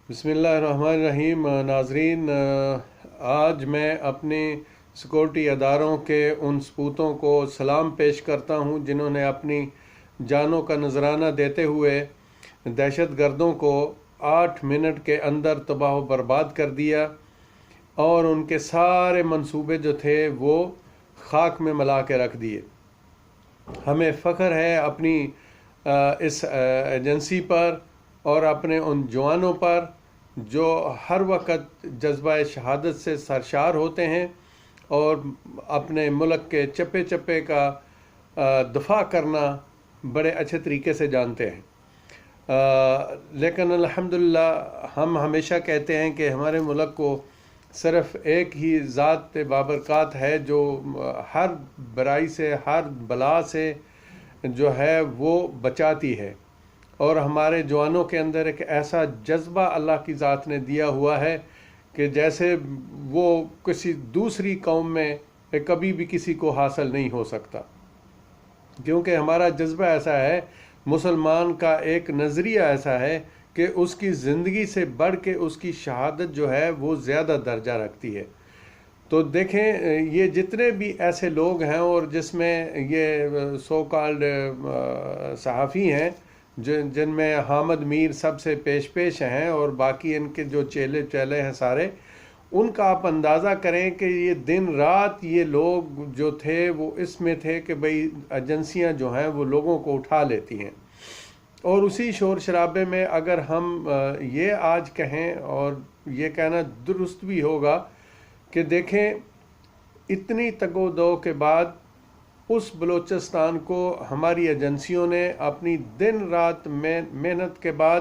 بسم اللہ الرحمن الرحیم۔ ناظرین، آج میں اپنی سیکورٹی اداروں کے ان سپوتوں کو سلام پیش کرتا ہوں جنہوں نے اپنی جانوں کا نذرانہ دیتے ہوئے دہشت گردوں کو 8 منٹ کے اندر تباہ و برباد کر دیا اور ان کے سارے منصوبے جو تھے وہ خاک میں ملا کے رکھ دیے۔ ہمیں فخر ہے اپنی اس ایجنسی پر اور اپنے ان جوانوں پر جو ہر وقت جذبہ شہادت سے سرشار ہوتے ہیں اور اپنے ملک کے چپے چپے کا دفاع کرنا بڑے اچھے طریقے سے جانتے ہیں۔ لیکن الحمدللہ ہم ہمیشہ کہتے ہیں کہ ہمارے ملک کو صرف ایک ہی ذات بابرکات ہے جو ہر برائی سے، ہر بلا سے جو ہے وہ بچاتی ہے، اور ہمارے جوانوں کے اندر ایک ایسا جذبہ اللہ کی ذات نے دیا ہوا ہے کہ جیسے وہ کسی دوسری قوم میں کبھی بھی کسی کو حاصل نہیں ہو سکتا، کیونکہ ہمارا جذبہ ایسا ہے، مسلمان کا ایک نظریہ ایسا ہے کہ اس کی زندگی سے بڑھ کے اس کی شہادت جو ہے وہ زیادہ درجہ رکھتی ہے۔ تو دیکھیں، یہ جتنے بھی ایسے لوگ ہیں اور جس میں یہ سو کالڈ صحافی ہیں جن میں حامد میر سب سے پیش ہیں اور باقی ان کے جو چیلے ہیں سارے، ان کا آپ اندازہ کریں کہ یہ دن رات یہ لوگ جو تھے وہ اس میں تھے کہ بھئی ایجنسیاں جو ہیں وہ لوگوں کو اٹھا لیتی ہیں۔ اور اسی شور شرابے میں اگر ہم یہ آج کہیں، اور یہ کہنا درست بھی ہوگا کہ دیکھیں، اتنی تگ و دو کے بعد اس بلوچستان کو ہماری ایجنسیوں نے اپنی دن رات محنت کے بعد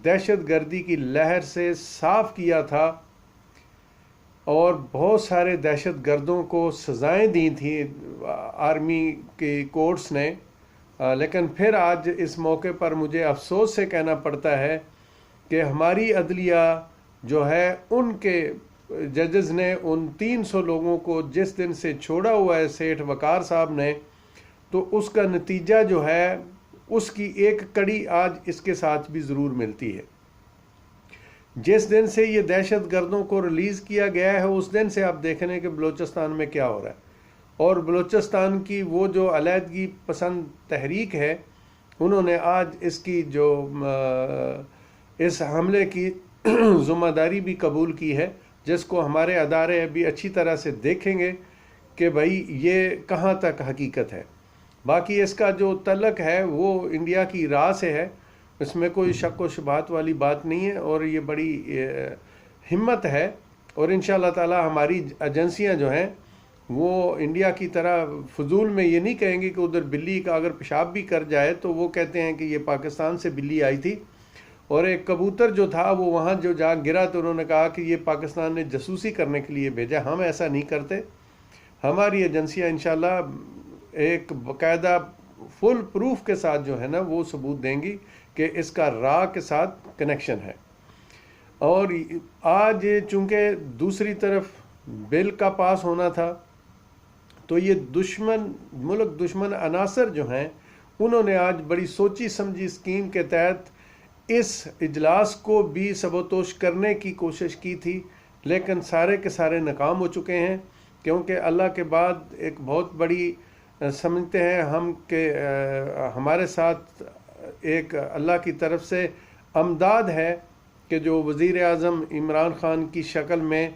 دہشت گردی کی لہر سے صاف کیا تھا اور بہت سارے دہشت گردوں کو سزائیں دی تھیں آرمی کی کورٹس نے، لیکن پھر آج اس موقع پر مجھے افسوس سے کہنا پڑتا ہے کہ ہماری عدلیہ جو ہے، ان کے ججز نے ان 300 لوگوں کو جس دن سے چھوڑا ہوا ہے سیٹھ وقار صاحب نے، تو اس کا نتیجہ جو ہے اس کی ایک کڑی آج اس کے ساتھ بھی ضرور ملتی ہے۔ جس دن سے یہ دہشت گردوں کو ریلیز کیا گیا ہے اس دن سے آپ دیکھ رہے ہیں کہ بلوچستان میں کیا ہو رہا ہے، اور بلوچستان کی وہ جو علیحدگی پسند تحریک ہے، انہوں نے آج اس کی جو اس حملے کی ذمہ داری بھی قبول کی ہے، جس کو ہمارے ادارے ابھی اچھی طرح سے دیکھیں گے کہ بھائی یہ کہاں تک حقیقت ہے۔ باقی اس کا جو تعلق ہے وہ انڈیا کی راہ سے ہے، اس میں کوئی شک و شبہات والی بات نہیں ہے، اور یہ بڑی ہمت ہے، اور انشاءاللہ تعالی ہماری ایجنسیاں جو ہیں وہ انڈیا کی طرح فضول میں یہ نہیں کہیں گے کہ ادھر بلی کا اگر پیشاب بھی کر جائے تو وہ کہتے ہیں کہ یہ پاکستان سے بلی آئی تھی، اور ایک کبوتر جو تھا وہ وہاں جو جا گرا تو انہوں نے کہا کہ یہ پاکستان نے جاسوسی کرنے کے لیے بھیجا۔ ہم ایسا نہیں کرتے، ہماری ایجنسیاں انشاءاللہ ایک باقاعدہ فل پروف کے ساتھ جو ہے نا وہ ثبوت دیں گی کہ اس کا را کے ساتھ کنیکشن ہے۔ اور آج چونکہ دوسری طرف بل کا پاس ہونا تھا، تو یہ ملک دشمن عناصر جو ہیں انہوں نے آج بڑی سوچی سمجھی اسکیم کے تحت اس اجلاس کو بھی سبوتوش کرنے کی کوشش کی تھی، لیکن سارے کے سارے ناکام ہو چکے ہیں، کیونکہ اللہ کے بعد ایک بہت بڑی سمجھتے ہیں ہم کہ ہمارے ساتھ ایک اللہ کی طرف سے امداد ہے کہ جو وزیر اعظم عمران خان کی شکل میں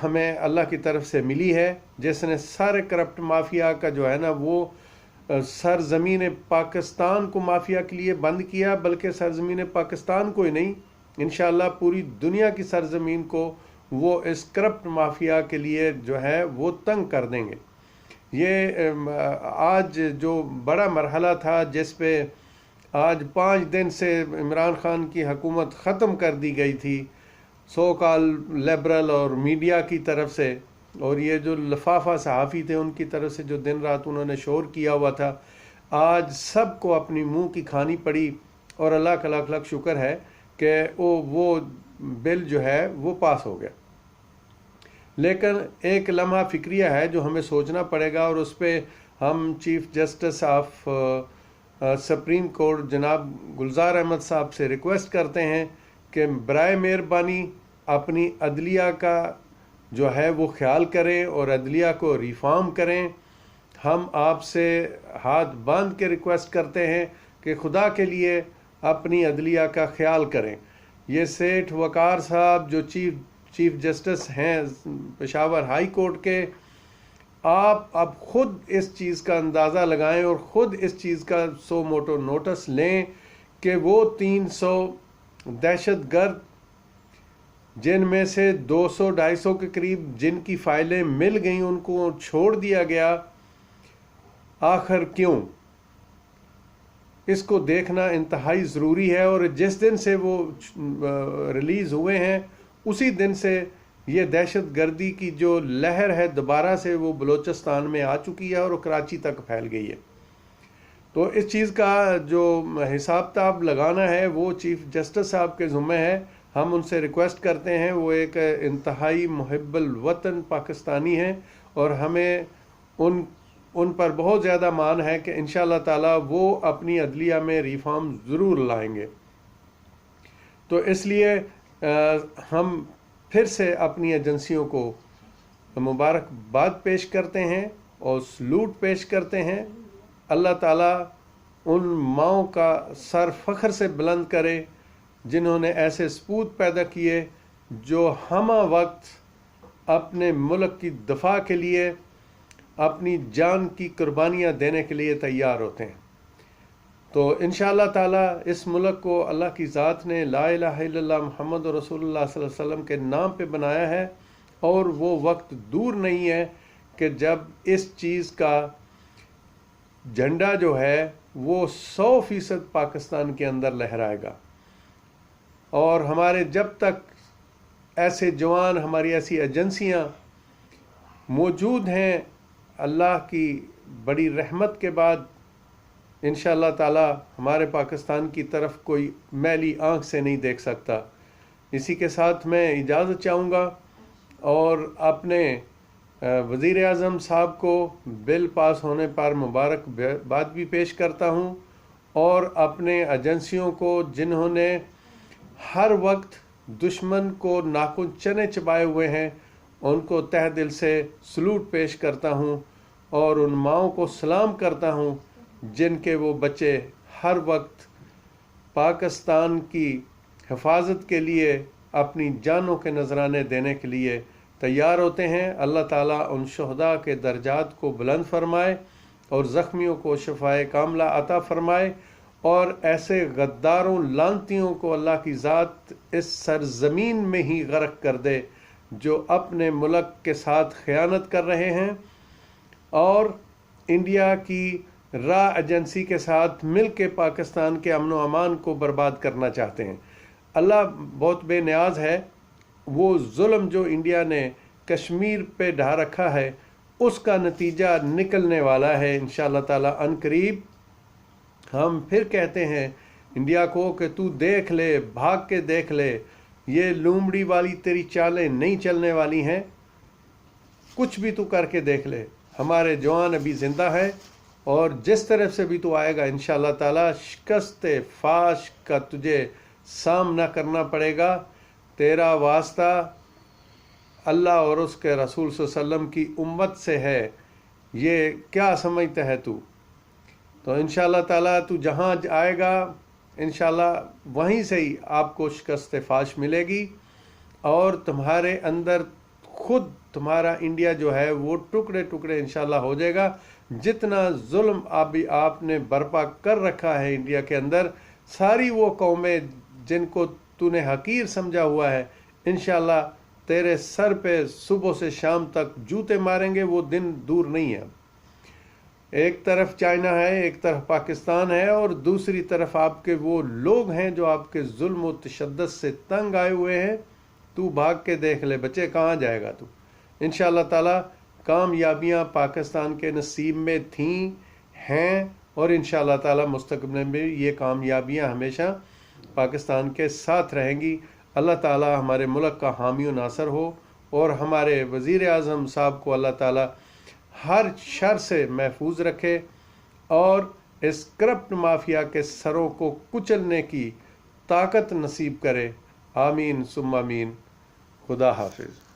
ہمیں اللہ کی طرف سے ملی ہے، جس نے سارے کرپٹ مافیا کا جو ہے نا وہ سرزمین پاکستان کو مافیا کے لیے بند کیا، بلکہ سرزمین پاکستان کو ہی نہیں، انشاءاللہ پوری دنیا کی سرزمین کو وہ اس کرپٹ مافیا کے لیے جو ہے وہ تنگ کر دیں گے۔ یہ آج جو بڑا مرحلہ تھا جس پہ آج 5 دن سے عمران خان کی حکومت ختم کر دی گئی تھی سو کال لبرل اور میڈیا کی طرف سے، اور یہ جو لفافہ صحافی تھے ان کی طرف سے جو دن رات انہوں نے شور کیا ہوا تھا، آج سب کو اپنی منہ کی کھانی پڑی، اور اللہ کا لاکھ لاکھ شکر ہے کہ وہ بل جو ہے وہ پاس ہو گیا۔ لیکن ایک لمحہ فکریہ ہے جو ہمیں سوچنا پڑے گا، اور اس پہ ہم chief justice of supreme court جناب گلزار احمد صاحب سے ریکویسٹ کرتے ہیں کہ برائے مہربانی اپنی عدلیہ کا جو ہے وہ خیال کریں اور عدلیہ کو ریفارم کریں. ہم آپ سے ہاتھ باندھ کے ریکویسٹ کرتے ہیں کہ خدا کے لیے اپنی عدلیہ کا خیال کریں. یہ سیٹھ وقار صاحب جو چیف جسٹس ہیں پشاور ہائی کورٹ کے، آپ اب خود اس چیز کا اندازہ لگائیں اور خود اس چیز کا سو موٹو نوٹس لیں کہ وہ 300 دہشت گرد جن میں سے 200-250 کے قریب جن کی فائلیں مل گئیں ان کو چھوڑ دیا گیا، آخر کیوں؟ اس کو دیکھنا انتہائی ضروری ہے. اور جس دن سے وہ ریلیز ہوئے ہیں اسی دن سے یہ دہشت گردی کی جو لہر ہے دوبارہ سے وہ بلوچستان میں آ چکی ہے اور کراچی تک پھیل گئی ہے. تو اس چیز کا جو حساب کتاب لگانا ہے وہ چیف جسٹس صاحب کے ذمہ ہے. ہم ان سے ریکویسٹ کرتے ہیں، وہ ایک انتہائی محب الوطن پاکستانی ہیں اور ہمیں ان پر بہت زیادہ مان ہے کہ انشاءاللہ تعالی وہ اپنی عدلیہ میں ریفارم ضرور لائیں گے. تو اس لیے ہم پھر سے اپنی ایجنسیوں کو مبارکباد پیش کرتے ہیں اور سلوٹ پیش کرتے ہیں. اللہ تعالیٰ ان ماؤں کا سر فخر سے بلند کرے جنہوں نے ایسے سپوت پیدا کیے جو ہمہ وقت اپنے ملک کی دفاع کے لیے اپنی جان کی قربانیاں دینے کے لیے تیار ہوتے ہیں. تو انشاءاللہ تعالیٰ اس ملک کو اللہ کی ذات نے لا الہ الا اللہ محمد رسول اللہ صلی اللہ علیہ وسلم کے نام پہ بنایا ہے، اور وہ وقت دور نہیں ہے کہ جب اس چیز کا جھنڈا جو ہے وہ 100% پاکستان کے اندر لہرائے گا. اور ہمارے جب تک ایسے جوان، ہماری ایسی ایجنسیاں موجود ہیں، اللہ کی بڑی رحمت کے بعد انشاءاللہ تعالی ہمارے پاکستان کی طرف کوئی میلی آنکھ سے نہیں دیکھ سکتا. اسی کے ساتھ میں اجازت چاہوں گا اور اپنے وزیر اعظم صاحب کو بل پاس ہونے پر مبارکباد بھی پیش کرتا ہوں، اور اپنے ایجنسیوں کو جنہوں نے ہر وقت دشمن کو ناخن چنے چبائے ہوئے ہیں ان کو تہ دل سے سلوٹ پیش کرتا ہوں، اور ان ماؤں کو سلام کرتا ہوں جن کے وہ بچے ہر وقت پاکستان کی حفاظت کے لیے اپنی جانوں کے نذرانے دینے کے لیے تیار ہوتے ہیں. اللہ تعالیٰ ان شہداء کے درجات کو بلند فرمائے اور زخمیوں کو شفائے کاملہ عطا فرمائے، اور ایسے غداروں لعنتیوں کو اللہ کی ذات اس سرزمین میں ہی غرق کر دے جو اپنے ملک کے ساتھ خیانت کر رہے ہیں اور انڈیا کی را ایجنسی کے ساتھ مل کے پاکستان کے امن و امان کو برباد کرنا چاہتے ہیں. اللہ بہت بے نیاز ہے. وہ ظلم جو انڈیا نے کشمیر پہ ڈھا رکھا ہے اس کا نتیجہ نکلنے والا ہے انشاءاللہ تعالی عن قریب. ہم پھر کہتے ہیں انڈیا کو کہ تو دیکھ لے، بھاگ کے دیکھ لے، یہ لومڑی والی تیری چالیں نہیں چلنے والی ہیں. کچھ بھی تو کر کے دیکھ لے. ہمارے جوان ابھی زندہ ہے اور جس طرف سے بھی تو آئے گا انشاءاللہ تعالی شکست فاش کا تجھے سامنا کرنا پڑے گا. تیرا واسطہ اللہ اور اس کے رسول صلی اللہ علیہ وسلم کی امت سے ہے، یہ کیا سمجھتا ہے تو؟ تو انشاءاللہ تعالی تو جہاں آئے گا انشاءاللہ وہیں سے ہی آپ کو شکست فاش ملے گی، اور تمہارے اندر خود تمہارا انڈیا جو ہے وہ ٹکڑے ٹکڑے انشاءاللہ ہو جائے گا. جتنا ظلم آپ نے برپا کر رکھا ہے انڈیا کے اندر، ساری وہ قومیں جن کو تو نے حقیر سمجھا ہوا ہے انشاءاللہ تیرے سر پہ صبح سے شام تک جوتے ماریں گے. وہ دن دور نہیں ہے. ایک طرف چائنا ہے، ایک طرف پاکستان ہے، اور دوسری طرف آپ کے وہ لوگ ہیں جو آپ کے ظلم و تشدد سے تنگ آئے ہوئے ہیں. تو بھاگ کے دیکھ لے بچے، کہاں جائے گا تو؟ انشاءاللہ تعالی کامیابیاں پاکستان کے نصیب میں تھیں، ہیں، اور انشاءاللہ تعالی مستقبل میں یہ کامیابیاں ہمیشہ پاکستان کے ساتھ رہیں گی. اللہ تعالی ہمارے ملک کا حامی و ناصر ہو، اور ہمارے وزیر اعظم صاحب کو اللہ تعالی ہر شر سے محفوظ رکھے اور اس کرپٹ مافیا کے سروں کو کچلنے کی طاقت نصیب کرے. آمین ثم آمین. خدا حافظ.